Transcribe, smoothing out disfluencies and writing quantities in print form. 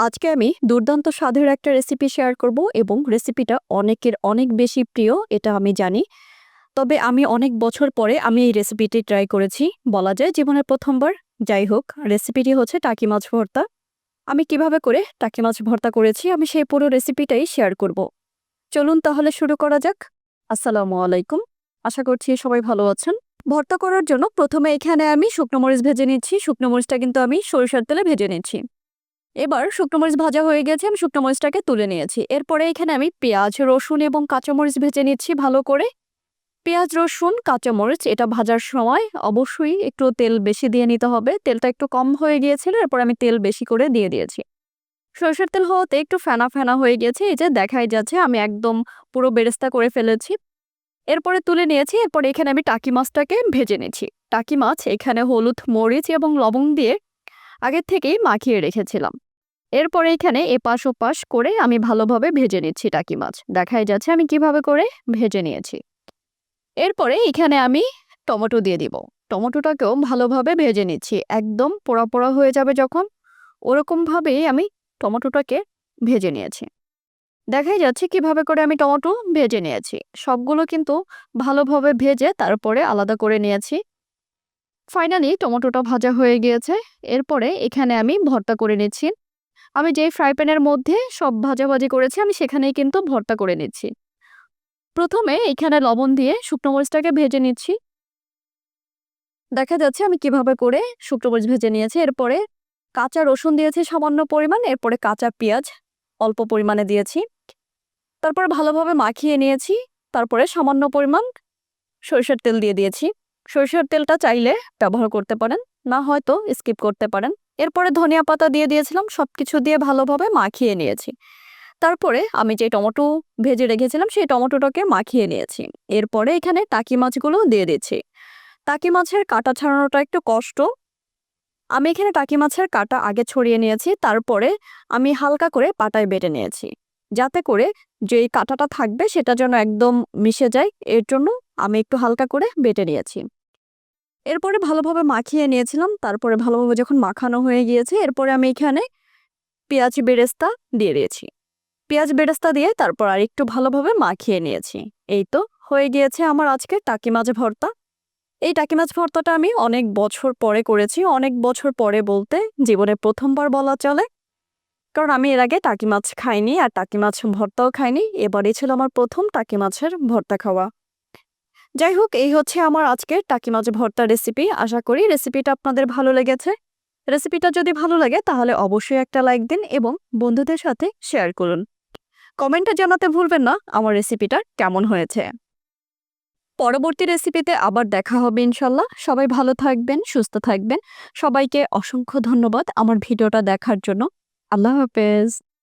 আজকে আমি দুর্দান্ত স্বাদের একটা রেসিপি শেয়ার করব এবং রেসিপিটা অনেকের অনেক বেশি প্রিয় এটা আমি জানি। তবে আমি অনেক বছর পরে আমি এই রেসিপিটি ট্রাই করেছি। বলা যায় জীবনের প্রথমবার। যাই হোক, রেসিপিটি হচ্ছে টাকি মাছ ভর্তা। আমি কিভাবে করে টাকি মাছ ভর্তা করেছি আমি সেই পুরো রেসিপিটাই শেয়ার করব। চলুন তাহলে শুরু করা যাক। আসসালামু আলাইকুম। আশা করছি সবাই ভালো আছেন। ভর্তা করার জন্য প্রথমে এখানে আমি শুকনো মরিচ ভেজে নিচ্ছি। শুকনো মরিচটা কিন্তু আমি সরিষার তেলে ভেজে নিচ্ছি। এবার শুকনো মরিচ ভাজা হয়ে গেছে, আমি শুকনো মরিচটাকে তুলে নিয়েছি। এরপরে এখানে আমি পেঁয়াজ, রসুন এবং কাঁচামরিচ ভেজে নিচ্ছি ভালো করে। পেঁয়াজ, রসুন, কাঁচামরিচ এটা ভাজার সময় অবশ্যই একটু তেল বেশি দিয়ে নিতে হবে। তেলটা একটু কম হয়ে গিয়েছিল, এরপর আমি তেল বেশি করে দিয়ে দিয়েছি। সরষের তেল হওয়াতে একটু ফেনা ফেনা হয়ে গেছে, এই যে দেখাই যাচ্ছে আমি একদম পুরো বেরেস্তা করে ফেলেছি। এরপরে তুলে নিয়েছি। এরপরে এখানে আমি টাকি মাছটাকে ভেজে নিয়েছি। টাকি মাছ এখানে হলুদ, মরিচ এবং লবণ দিয়ে আগের থেকেই মাখিয়ে রেখেছিলাম। এরপরে এখানে এপাশ ওপাশ করে আমি ভালোভাবে ভেজে নিচ্ছি টাকি মাছ। দেখাই যাচ্ছে আমি কিভাবে করে ভেজে নিয়েছি। এরপরে এখানে আমি টমেটো দিয়ে দিব। টমেটোটাকেও ভালোভাবে ভেজে নিচ্ছি। একদম পোড়া পোড়া হয়ে যাবে যখন, ওরকমভাবেই আমি টমেটোটাকে ভেজে নিয়েছি। দেখাই যাচ্ছে কিভাবে করে আমি টমেটো ভেজে নিয়েছি। সবগুলো কিন্তু ভালোভাবে ভেজে তারপরে আলাদা করে নিয়েছি। ফাইনালি টমেটোটা ভাজা হয়ে গিয়েছে। এরপরে এখানে আমি ভর্তা করে নিচ্ছি। আমি যেই ফ্রাই প্যানের মধ্যে সব ভাজাভাজি করেছি আমি সেখানেই কিন্তু ভর্তা করে নিচ্ছি। প্রথমে এখানে লবণ দিয়ে শুকনো মরিচটাকে ভেজে নিচ্ছি। দেখা যাচ্ছে আমি কিভাবে করে শুকনো মরিচ ভেজে নিয়েছি। এরপরে কাঁচা রসুন দিয়েছি সামান্য পরিমাণ, এরপরে কাঁচা পেঁয়াজ অল্প পরিমাণে দিয়েছি। তারপর ভালোভাবে মাখিয়ে নিয়েছি। তারপরে সামান্য পরিমাণ সরিষার তেল দিয়ে দিয়েছি। সরিষার তেলটা চাইলে ব্যবহার করতে পারেন, না হয়তো স্কিপ করতে পারেন। এরপরে ধনিয়া পাতা দিয়ে দিয়েছিলাম। সবকিছু দিয়ে ভালোভাবে মাখিয়ে নিয়েছি। তারপরে আমি যে টমেটো ভেজে রেখেছিলাম সেই টমেটোটাকে মাখিয়ে নিয়েছি। এরপরে এখানে টাকি মাছগুলো দিয়ে দিচ্ছি। টাকি মাছের কাঁটা ছাড়ানোটা একটু কষ্ট। আমি এখানে টাকি মাছের কাঁটা আগে ছড়িয়ে নিয়েছি, তারপরে আমি হালকা করে পাটায় বেটে নিয়েছি, যাতে করে যেই কাঁটাটা থাকবে সেটা যেন একদম মিশে যায়। এর জন্য আমি একটু হালকা করে বেটে নিয়েছি। এরপরে ভালোভাবে মাখিয়ে নিয়েছিলাম। তারপরে ভালোভাবে যখন মাখানো হয়ে গিয়েছে, এরপরে আমি এখানে পেঁয়াজ বেরেস্তা দিয়ে দিয়েছি। পেঁয়াজ বেরেস্তা দিয়ে তারপর আরেকটু ভালোভাবে মাখিয়ে নিয়েছি। এই তো হয়ে গিয়েছে আমার আজকে টাকি মাছ ভর্তা। এই টাকি মাছ ভর্তাটা আমি অনেক বছর পরে করেছি। অনেক বছর পরে বলতে জীবনে প্রথমবার বলা চলে, কারণ আমি এর আগে টাকি মাছ খাইনি আর টাকি মাছ ভর্তাও খাইনি। এবারই ছিল আমার প্রথম টাকি মাছের ভর্তা খাওয়া। যাই হোক, এই হচ্ছে আমার আজকের টাকি মাছ ভর্তা রেসিপি। আশা করি রেসিপিটা আপনাদের ভালো লেগেছে। রেসিপিটা যদি ভালো লাগে তাহলে অবশ্যই একটা লাইক দিন এবং বন্ধুদের সাথে শেয়ার করুন। কমেন্টে জানাতে ভুলবেন না আমার রেসিপিটা কেমন হয়েছে। পরবর্তী রেসিপিতে আবার দেখা হবে ইনশাল্লাহ। সবাই ভালো থাকবেন, সুস্থ থাকবেন। সবাইকে অসংখ্য ধন্যবাদ আমার ভিডিওটা দেখার জন্য। আল্লাহ হাফেজ।